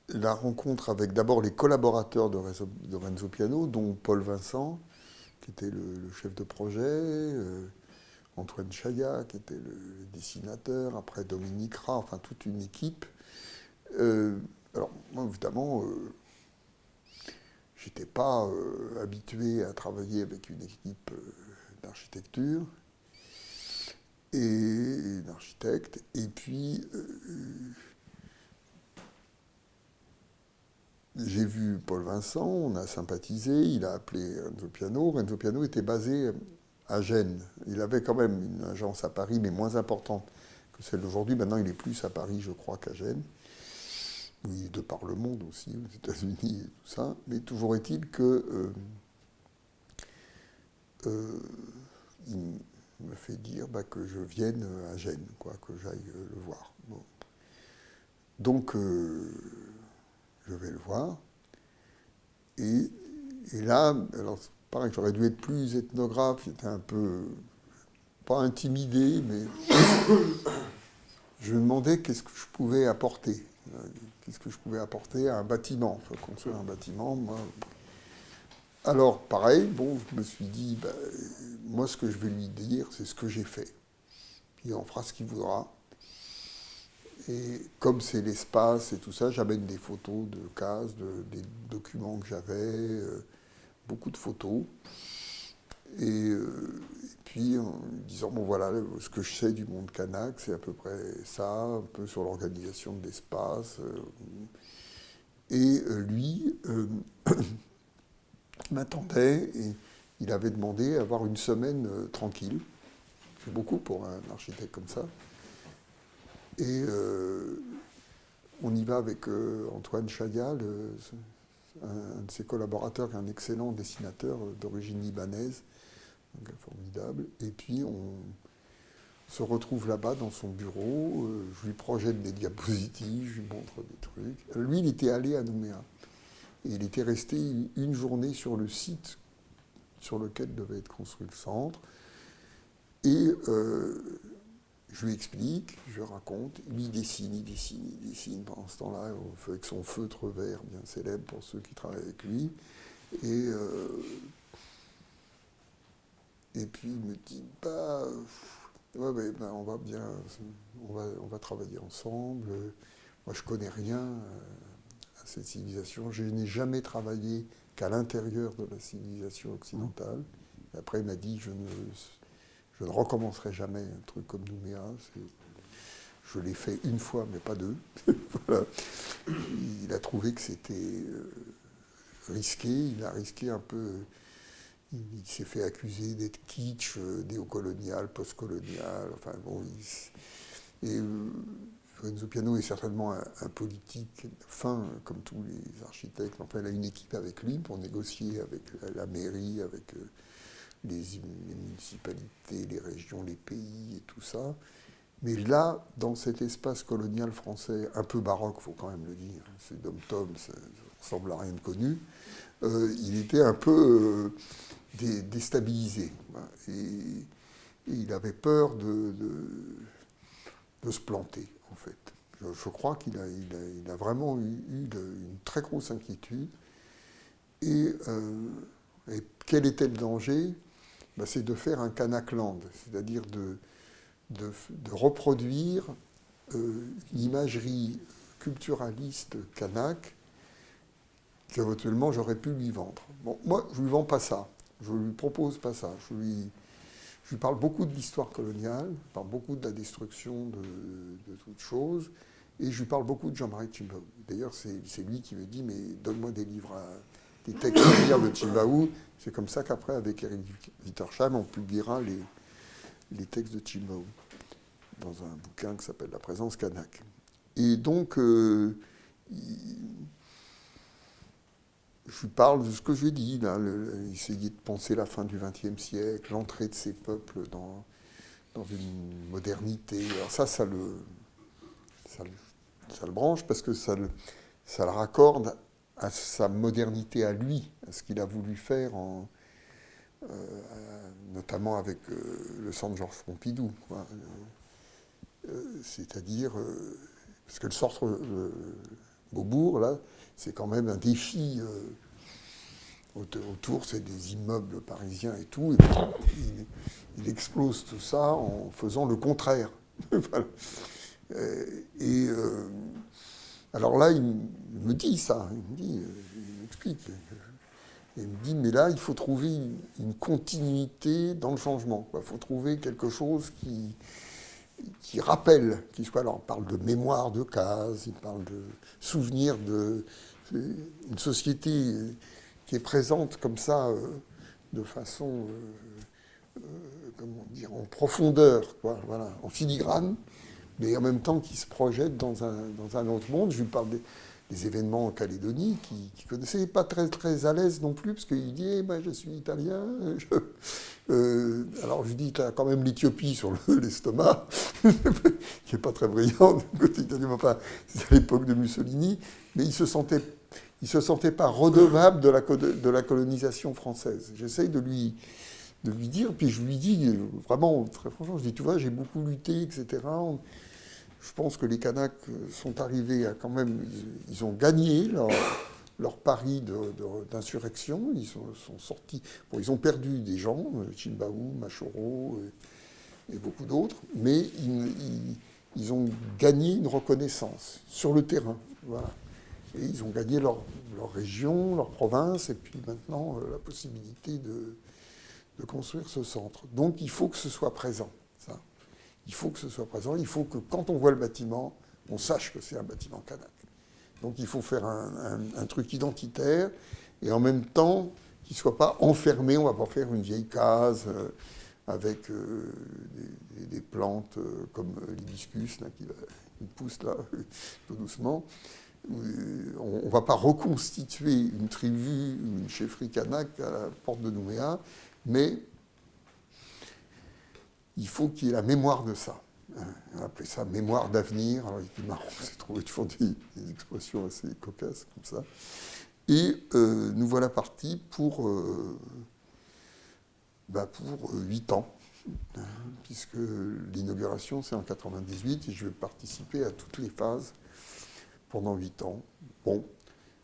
La rencontre avec d'abord les collaborateurs de Renzo Piano, dont Paul Vincent, qui était le chef de projet, Antoine Chaillat, qui était le dessinateur, après Dominique Rat, enfin toute une équipe. Alors, moi, évidemment, j'étais pas habitué à travailler avec une équipe d'architecture et d'architectes. Et puis, j'ai vu Paul Vincent, on a sympathisé, il a appelé Renzo Piano. Renzo Piano était basé à Gênes. Il avait quand même une agence à Paris, mais moins importante que celle d'aujourd'hui. Maintenant, il est plus à Paris, je crois, qu'à Gênes. Oui, de par le monde aussi, aux États-Unis et tout ça. Mais toujours est-il que il me fait dire que je vienne à Gênes, quoi, que j'aille le voir. Bon. Donc, je vais le voir. Et, et là, alors, pareil, j'aurais dû être plus ethnographe, j'étais un peu, pas intimidé, mais je me demandais qu'est-ce que je pouvais apporter. Qu'est-ce que je pouvais apporter à un bâtiment, enfin, construire un bâtiment. Moi. Alors, pareil, bon, je me suis dit, moi, ce que je vais lui dire, c'est ce que j'ai fait. Puis on fera ce qu'il voudra. Et comme c'est l'espace et tout ça, j'amène des photos de cases, des documents que j'avais, beaucoup de photos. Et puis en lui disant, bon voilà, ce que je sais du monde kanak, c'est à peu près ça, un peu sur l'organisation de l'espace. Et lui m'attendait et il avait demandé à avoir une semaine tranquille. C'est beaucoup pour un architecte comme ça. Et on y va avec Antoine Chaillat, un de ses collaborateurs, qui est un excellent dessinateur d'origine libanaise, donc formidable. Et puis on se retrouve là-bas dans son bureau, je lui projette des diapositives, je lui montre des trucs. Lui, il était allé à Nouméa. Et il était resté une journée sur le site sur lequel devait être construit le centre. Et je lui explique, je raconte, lui il dessine, il dessine, il dessine pendant ce temps-là, avec son feutre vert bien célèbre pour ceux qui travaillent avec lui. Et, et puis il me dit, ouais, on va bien, on va travailler ensemble. Moi je connais rien à cette civilisation, je n'ai jamais travaillé qu'à l'intérieur de la civilisation occidentale. Et après il m'a dit, je ne recommencerai jamais un truc comme Nouméa. Je l'ai fait une fois, mais pas deux. Voilà. Il a trouvé que c'était risqué. Il a risqué un peu. Il s'est fait accuser d'être kitsch, néocolonial, postcolonial. Enfin bon. Et Renzo Piano est certainement un politique fin, comme tous les architectes. Enfin, il a une équipe avec lui pour négocier avec la mairie, avec les municipalités, les régions, les pays et tout ça. Mais là, dans cet espace colonial français, un peu baroque, il faut quand même le dire, c'est dom-tom, ça ne ressemble à rien de connu, il était un peu déstabilisé. Et il avait peur de se planter, en fait. Je crois qu'il a vraiment eu une très grosse inquiétude. Et, et quel était le danger? C'est de faire un Kanakland, c'est-à-dire de reproduire une imagerie culturaliste kanak qu'éventuellement j'aurais pu lui vendre. Bon, moi, je ne lui vends pas ça. Je ne lui propose pas ça. Je lui parle beaucoup de l'histoire coloniale, je parle beaucoup de la destruction de toutes choses, et je lui parle beaucoup de Jean-Marie Tjibaou. D'ailleurs, c'est lui qui me dit, mais donne-moi des livres, des textes à lire de Tjibaou. C'est comme ça qu'après, avec Eric Wittersheim, on publiera les textes de Tjibaou dans un bouquin qui s'appelle La présence kanak. Et donc, je lui parle de ce que je dis, là, essayer de penser la fin du XXe siècle, l'entrée de ces peuples dans une modernité. Alors ça le branche parce que ça le raccorde à sa modernité à lui, à ce qu'il a voulu faire, notamment avec le centre Georges Pompidou, quoi. C'est-à-dire, parce que le centre Beaubourg, là, c'est quand même un défi. Autour, c'est des immeubles parisiens et tout, et il explose tout ça en faisant le contraire. Voilà. Et alors là, il me dit ça, il m'explique. Il me dit, mais là, il faut trouver une continuité dans le changement. Il faut trouver quelque chose qui rappelle, qui soit là. On parle de mémoire de case, il parle de souvenir une société qui est présente comme ça, de façon, comment dire, en profondeur, quoi, voilà, en filigrane, mais en même temps qui se projette dans un autre monde. Je lui parle des événements en Calédonie qu'il ne connaissait pas très, très à l'aise non plus, parce qu'il dit eh ben, je suis italien. Alors je lui dis tu as quand même l'Éthiopie sur l'estomac, qui n'est pas très brillant du côté italien, enfin, c'est à l'époque de Mussolini, mais il se sentait pas redevable de la colonisation française. J'essaye de lui dire, puis je lui dis, vraiment, très franchement, je dis, tu vois, j'ai beaucoup lutté, etc. Je pense que les Kanaks sont arrivés à quand même, ils ont gagné leur pari d'insurrection, ils sont sortis, bon, ils ont perdu des gens, Chimbaou, Machoro et beaucoup d'autres, mais ils ont gagné une reconnaissance sur le terrain, voilà. Et ils ont gagné leur région, leur province, et puis maintenant la possibilité de construire ce centre. Donc il faut que ce soit présent, ça. Il faut que ce soit présent, il faut que quand on voit le bâtiment, on sache que c'est un bâtiment kanak. Donc il faut faire un truc identitaire, et en même temps, qu'il ne soit pas enfermé, on ne va pas faire une vieille case avec des plantes comme l'hibiscus là, qui pousse là, tout doucement. On ne va pas reconstituer une tribu, une chefferie kanak à la porte de Nouméa, mais il faut qu'il y ait la mémoire de ça. On appelait ça mémoire d'avenir. Alors, il était marrant, c'est trouvé toujours des expressions assez cocasses comme ça. Et nous voilà partis pour 8 ans, puisque l'inauguration, c'est en 98, et je vais participer à toutes les phases pendant 8 ans. Bon,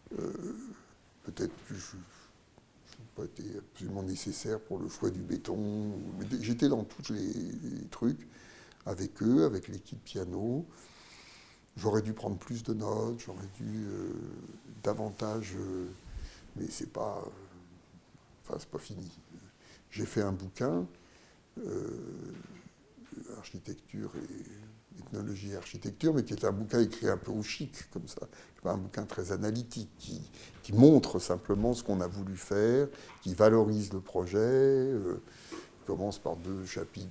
peut-être que je n'ai pas été absolument nécessaire pour le choix du béton. J'étais dans tous les trucs, avec eux, avec l'équipe piano. J'aurais dû prendre plus de notes, j'aurais dû davantage... mais c'est pas fini. J'ai fait un bouquin, architecture et ethnologie et architecture, mais qui est un bouquin écrit un peu au chic, comme ça. C'est pas un bouquin très analytique, qui montre simplement ce qu'on a voulu faire, qui valorise le projet, commence par 2 chapitres,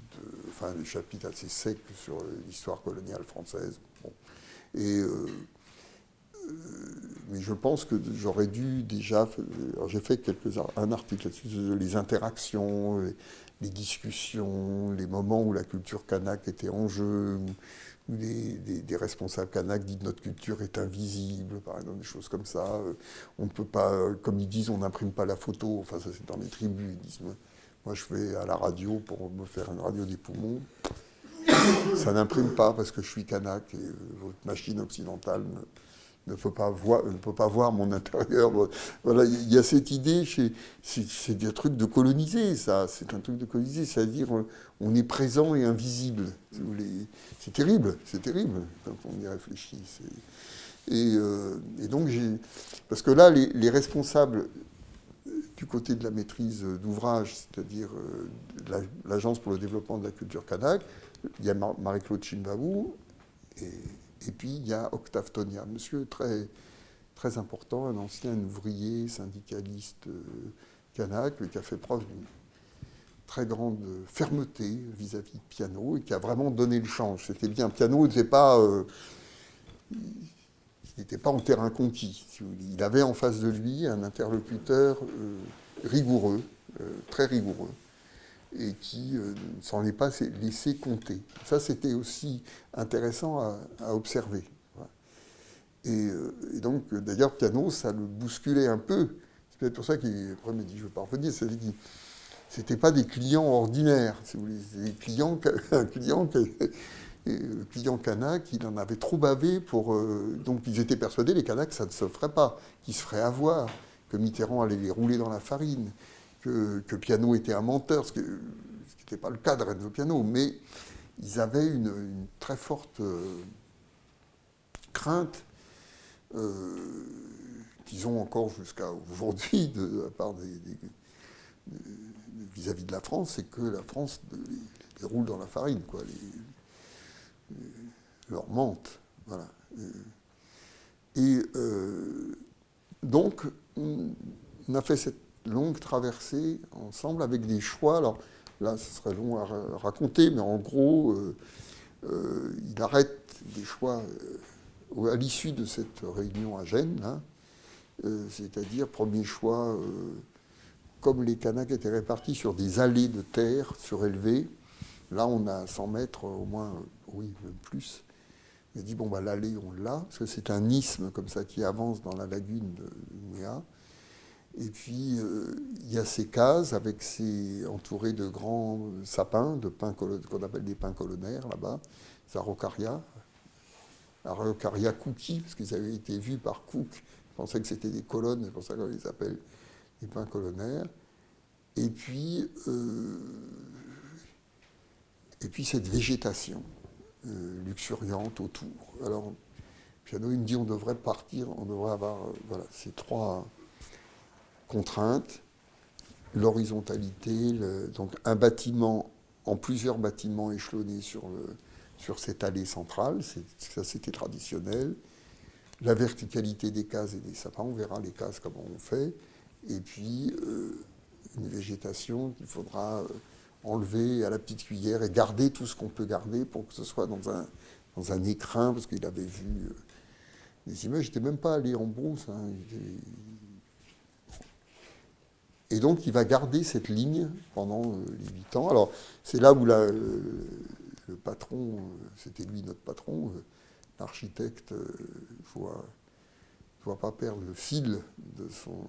des chapitres assez secs sur l'histoire coloniale française. Bon. Mais je pense que j'aurais dû déjà... Alors j'ai fait un article là-dessus, les interactions, les discussions, les moments où la culture kanak était en jeu, où des responsables kanak disent notre culture est invisible, par exemple, des choses comme ça. On ne peut pas, comme ils disent, on n'imprime pas la photo. Enfin, ça c'est dans les tribus. Ils disent, moi je vais à la radio pour me faire une radio des poumons. Ça n'imprime pas parce que je suis kanak et votre machine occidentale ne peut pas voir mon intérieur. Voilà, il y a cette idée, c'est des trucs de coloniser, ça. C'est un truc de coloniser, c'est-à-dire on est présent et invisible. Si vous voulez. C'est terrible quand on y réfléchit. Et donc parce que là, les responsables du côté de la maîtrise d'ouvrage, c'est-à-dire l'Agence pour le développement de la culture kanak, il y a Marie-Claude Chimbaou et puis il y a Octave Tonia, monsieur très, très important, un ancien ouvrier, syndicaliste kanak, qui a fait preuve d'une très grande fermeté vis-à-vis de piano et qui a vraiment donné le change. C'était bien, piano n'était pas... n'était pas en terrain conquis. Si vous voulez. Il avait en face de lui un interlocuteur rigoureux, très rigoureux, et qui ne s'en est pas laissé compter. Ça, c'était aussi intéressant à observer. Voilà. Et donc, d'ailleurs, Piano, ça le bousculait un peu. C'est peut-être pour ça qu'il après, m'a dit, je ne veux pas revenir, c'est-à-dire qu'il c'était pas des clients ordinaires, si vous voulez. C'était des clients, le client kanak, il en avait trop bavé pour. Donc ils étaient persuadés, les Kanaks, que ça ne se ferait pas, qu'ils se feraient avoir, que Mitterrand allait les rouler dans la farine, que Piano était un menteur, ce qui n'était pas le cas de Renzo Piano, mais ils avaient une très forte crainte qu'ils ont encore jusqu'à aujourd'hui, de la part vis-à-vis de la France, c'est que la France les roule dans la farine, quoi, leur mente. Voilà. Et donc, on a fait cette longue traversée ensemble avec des choix. Alors là, ce serait long à raconter, mais en gros, il arrête des choix à l'issue de cette réunion à Gênes, là, c'est-à-dire, premier choix, comme les Kanaks étaient répartis sur des allées de terre surélevées, là on a 100 mètres au moins, oui, même plus. Il a dit, bon, bah, l'allée, on l'a, parce que c'est un isthme comme ça qui avance dans la lagune de Nouméa. Et puis, il y a ces cases entourées de grands sapins, de pins qu'on appelle des pins colonnaires là-bas, des araucaria cookie, parce qu'ils avaient été vus par Cook. Ils pensaient que c'était des colonnes, c'est pour ça qu'on les appelle des pins colonnaires. Et puis cette végétation luxuriante autour. Alors, Piano, il me dit on devrait partir, on devrait avoir voilà, ces trois contraintes, l'horizontalité, donc un bâtiment en plusieurs bâtiments échelonnés sur cette allée centrale, ça c'était traditionnel, la verticalité des cases et des sapins, on verra les cases comment on fait, et puis une végétation qu'il faudra enlever à la petite cuillère et garder tout ce qu'on peut garder pour que ce soit dans un écrin, parce qu'il avait vu des images, j'étais même pas allé en brousse. Hein, et donc il va garder cette ligne pendant les 8 ans. Alors c'est là où le patron, c'était lui notre patron, l'architecte, ne doit pas perdre le fil de son...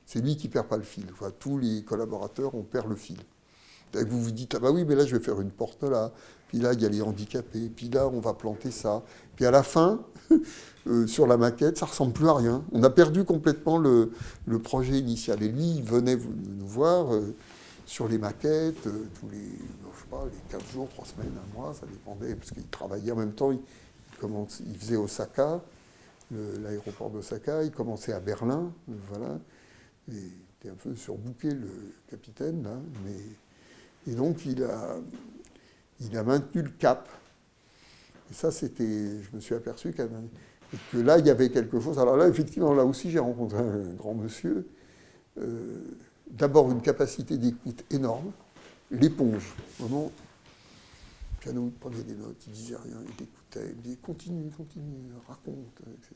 C'est lui qui ne perd pas le fil. Enfin, tous les collaborateurs, on perd le fil. Et vous vous dites, ah bah oui, mais là, je vais faire une porte là. Puis là, il y a les handicapés. Puis là, on va planter ça. Puis à la fin, sur la maquette, ça ne ressemble plus à rien. On a perdu complètement le projet initial. Et lui, il venait nous voir sur les maquettes, tous les, je sais pas, les 15 jours, 3 semaines, un mois, ça dépendait, parce qu'il travaillait en même temps. Il faisait Osaka, l'aéroport d'Osaka. Il commençait à Berlin, voilà. Il était un peu surbooké, le capitaine, là, et donc il a maintenu le cap. Et ça, je me suis aperçu que là, il y avait quelque chose. Alors là, effectivement, là aussi, j'ai rencontré un grand monsieur. D'abord, une capacité d'écoute énorme, l'éponge. Vraiment, Piano, il prenait des notes, il disait rien, il écoutait, il disait continue, raconte, etc.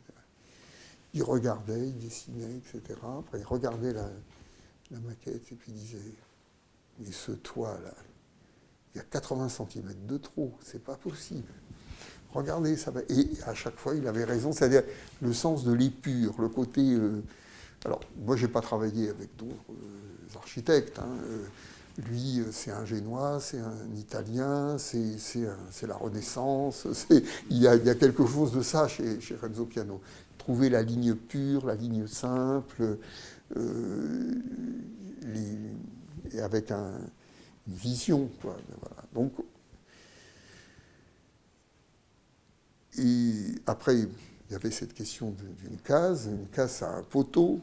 Il regardait, il dessinait, etc. Après, il regardait la maquette et puis il disait, mais ce toit-là, il y a 80 cm de trop, c'est pas possible. Regardez, ça va. Et à chaque fois, il avait raison, c'est-à-dire le sens de l'épure, le côté... alors, moi, je n'ai pas travaillé avec d'autres architectes. Hein. Lui, c'est un Génois, c'est un Italien, c'est la Renaissance. Il y a quelque chose de ça chez Renzo Piano. Trouver la ligne pure, la ligne simple, et avec une vision. Quoi. Voilà. Donc, et après, il y avait cette question d'une case. Une case, ça a un poteau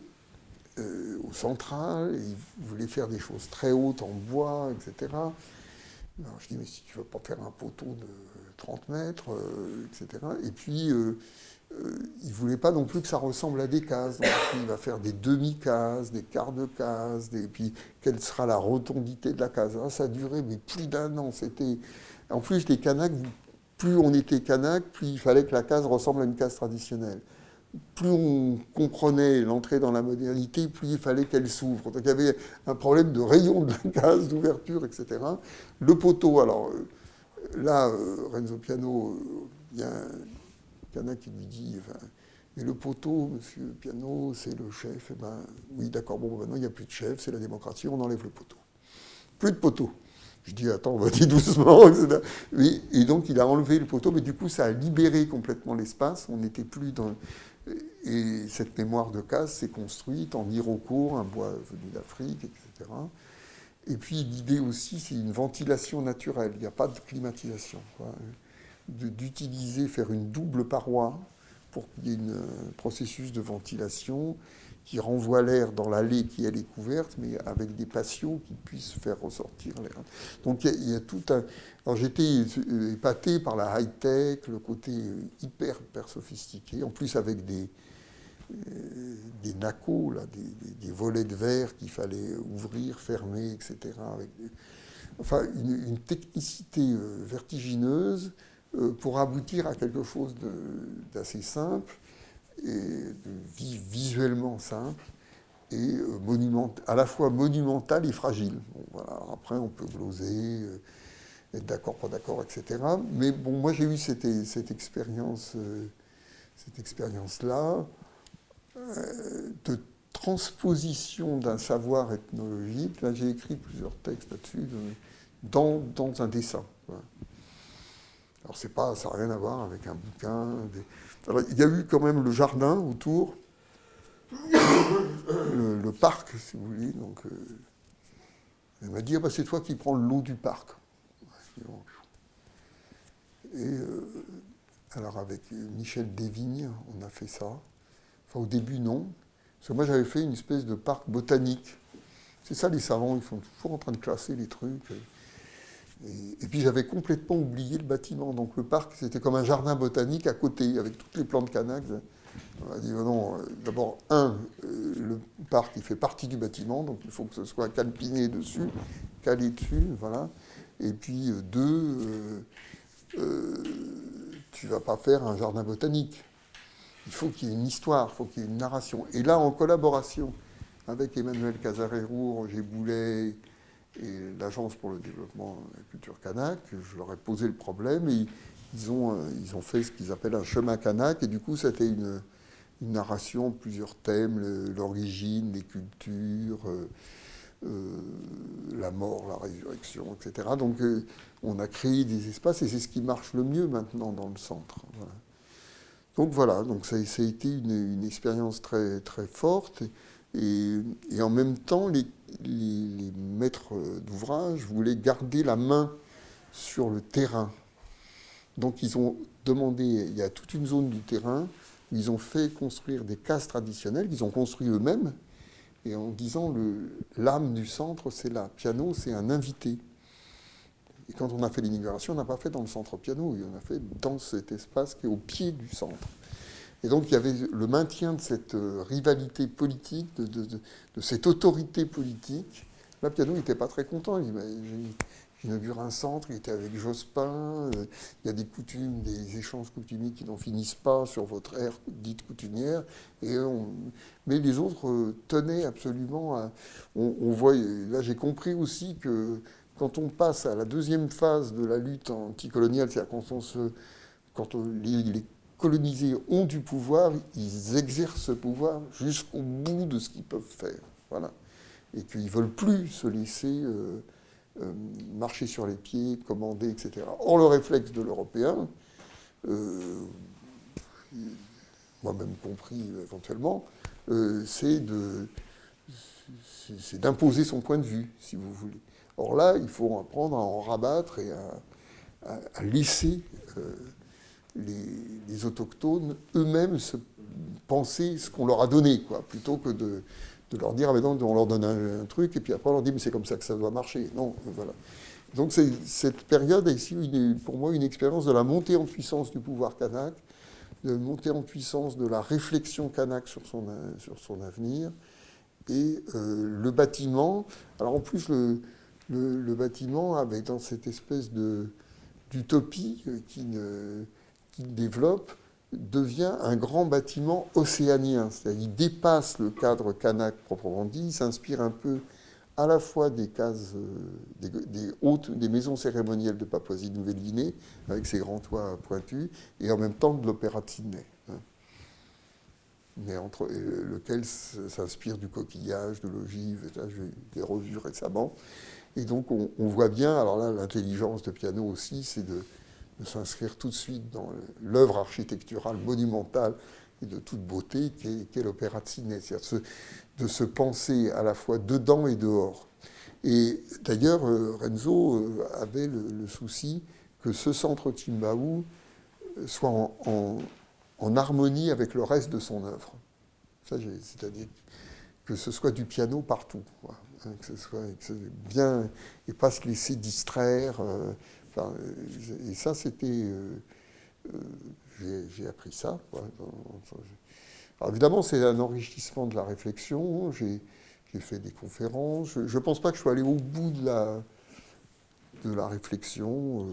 au central. Et il voulait faire des choses très hautes en bois, etc. Alors, je dis, mais si tu ne veux pas faire un poteau de 30 mètres, etc. Et puis, il ne voulait pas non plus que ça ressemble à des cases. Donc, il va faire des demi-cases, des quarts de cases, et puis quelle sera la rotondité de la case. Alors, ça a duré mais plus d'1 an. En plus, les Kanaks, plus on était Kanak, plus il fallait que la case ressemble à une case traditionnelle. plus on comprenait l'entrée dans la modernité, plus il fallait qu'elle s'ouvre. Donc il y avait un problème de rayon de la case, d'ouverture, etc. Le poteau, alors là, Renzo Piano, il y a un Canac qui lui dit, enfin, mais le poteau, monsieur Piano, c'est le chef. Eh ben, oui, d'accord, bon, maintenant il n'y a plus de chef, c'est la démocratie, on enlève le poteau. Plus de poteau. Je dis, attends, on va dire doucement, etc. Et donc, il a enlevé le poteau, mais du coup, ça a libéré complètement l'espace. On n'était plus dans. Et cette mémoire de case s'est construite en iroquois, un bois venu d'Afrique, etc. Et puis, l'idée aussi, c'est une ventilation naturelle. Il n'y a pas de climatisation. D'utiliser, faire une double paroi pour qu'il y ait un processus de ventilation qui renvoie l'air dans l'allée qui elle est couverte, mais avec des patios qui puissent faire ressortir l'air. Donc il y a tout un... Alors j'étais épaté par la high-tech, le côté hyper, hyper sophistiqué, en plus avec des nacos, là, des volets de verre qu'il fallait ouvrir, fermer, etc. Enfin, une technicité vertigineuse pour aboutir à quelque chose d'assez simple, et visuellement simple, et à la fois monumental et fragile. Bon, voilà. Après, on peut gloser, être d'accord, pas d'accord, etc. Mais bon, moi, j'ai eu cette expérience-là de transposition d'un savoir ethnologique. Là, j'ai écrit plusieurs textes là-dessus, dans un dessin. Voilà. Alors, ça n'a rien à voir avec un bouquin. Alors, il y a eu quand même le jardin autour, le parc, si vous voulez. Donc, elle m'a dit, ah bah, c'est toi qui prends l'eau du parc. Et alors, avec Michel Desvignes, on a fait ça. Enfin, au début, non. Parce que moi, j'avais fait une espèce de parc botanique. C'est ça, les savants, ils sont toujours en train de classer les trucs. Et puis j'avais complètement oublié le bâtiment. Donc le parc, c'était comme un jardin botanique à côté, avec toutes les plantes canaques. On a dit, non, d'abord, le parc, il fait partie du bâtiment, donc il faut que ce soit calpiné dessus, calé dessus, voilà. Et puis, deux, tu ne vas pas faire un jardin botanique. Il faut qu'il y ait une histoire, il faut qu'il y ait une narration. Et là, en collaboration avec Emmanuel Casarero, Roger Boulet et l'Agence pour le développement de la culture kanak, je leur ai posé le problème et ils ont fait ce qu'ils appellent un chemin kanak. Et du coup, c'était une narration, plusieurs thèmes, l'origine, les cultures, la mort, la résurrection, etc. Donc, on a créé des espaces et c'est ce qui marche le mieux maintenant dans le centre. Voilà. Donc ça a été une expérience très, très forte. Et en même temps, les maîtres d'ouvrage voulaient garder la main sur le terrain. Donc ils ont demandé, il y a toute une zone du terrain où ils ont fait construire des cases traditionnelles qu'ils ont construit eux-mêmes, et en disant l'âme du centre, c'est là. Piano, c'est un invité. Et quand on a fait l'inauguration, on n'a pas fait dans le centre piano, on a fait dans cet espace qui est au pied du centre. Et donc il y avait le maintien de cette rivalité politique, de cette autorité politique. Là, Piano n'était pas très content. Il dit, j'inaugure un centre, il était avec Jospin, il y a des coutumes, des échanges coutumiers qui n'en finissent pas sur votre ère dite coutumière. Mais les autres tenaient absolument à... On voit, là j'ai compris aussi que quand on passe à la deuxième phase de la lutte anticoloniale, c'est-à-dire quand les colonisés ont du pouvoir, ils exercent ce pouvoir jusqu'au bout de ce qu'ils peuvent faire. Voilà. Et qu'ils ne veulent plus se laisser marcher sur les pieds, commander, etc. Or, le réflexe de l'Européen, moi-même compris éventuellement, c'est d'imposer son point de vue, si vous voulez. Or là, il faut apprendre à en rabattre et à laisser les autochtones eux-mêmes se penser ce qu'on leur a donné, quoi, plutôt que de leur dire, ah, mais non, on leur donne un truc, et puis après on leur dit, mais c'est comme ça que ça doit marcher. Non, voilà. Donc cette période est ici, pour moi, une expérience de la montée en puissance du pouvoir kanak, de la montée en puissance de la réflexion kanak sur son avenir, et le bâtiment. Alors en plus, le bâtiment avait dans cette espèce d'utopie qu'il développe, devient un grand bâtiment océanien. C'est-à-dire qu'il dépasse le cadre kanak proprement dit, il s'inspire un peu à la fois des cases, des maisons cérémonielles de Papouasie-Nouvelle-Guinée, avec ses grands toits pointus, et en même temps de l'opéra de Sydney, hein, mais lequel s'inspire du coquillage, de l'ogive, là je l'ai revu récemment. Et donc on voit bien, alors là l'intelligence de Piano aussi, c'est de s'inscrire tout de suite dans l'œuvre architecturale monumentale et de toute beauté qu'est l'opéra de Sydney. C'est-à-dire de se penser à la fois dedans et dehors. Et d'ailleurs, Renzo avait le souci que ce centre Timbaou soit en harmonie avec le reste de son œuvre. C'est-à-dire que ce soit du piano partout, quoi. Que ce soit bien, et pas se laisser distraire. Et ça, c'était... j'ai appris ça, quoi. Alors évidemment, c'est un enrichissement de la réflexion. J'ai fait des conférences. Je ne pense pas que je sois allé au bout de la réflexion.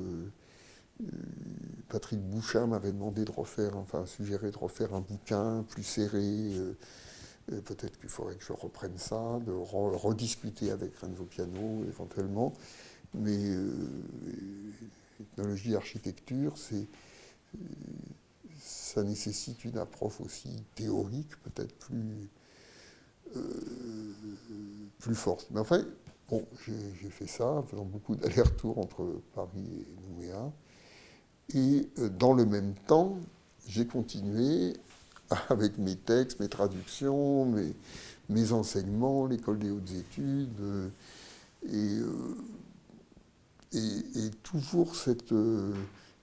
Patrick Bouchin m'avait demandé suggéré de refaire un bouquin plus serré. Peut-être qu'il faudrait que je reprenne ça, de rediscuter avec Renzo Piano éventuellement. Mais ethnologie, architecture, ça nécessite une approche aussi théorique, peut-être plus forte. Mais enfin, bon, j'ai fait ça en faisant beaucoup d'allers-retours entre Paris et Nouméa. Et dans le même temps, j'ai continué avec mes textes, mes traductions, mes enseignements, l'école des hautes études, et toujours cette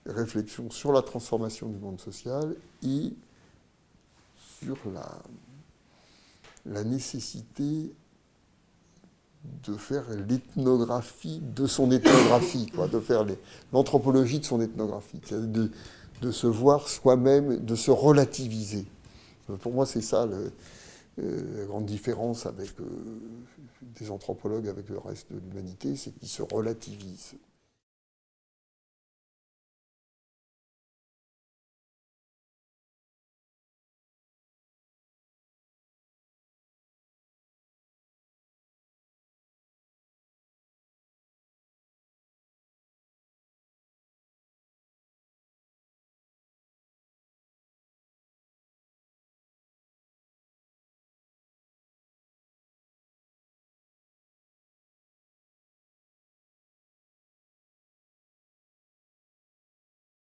réflexion sur la transformation du monde social et sur la nécessité de faire l'ethnographie de son ethnographie, quoi, de faire l'anthropologie de son ethnographie, de se voir soi-même, de se relativiser. Pour moi, c'est ça la grande différence avec des anthropologues avec le reste de l'humanité, c'est qu'ils se relativisent.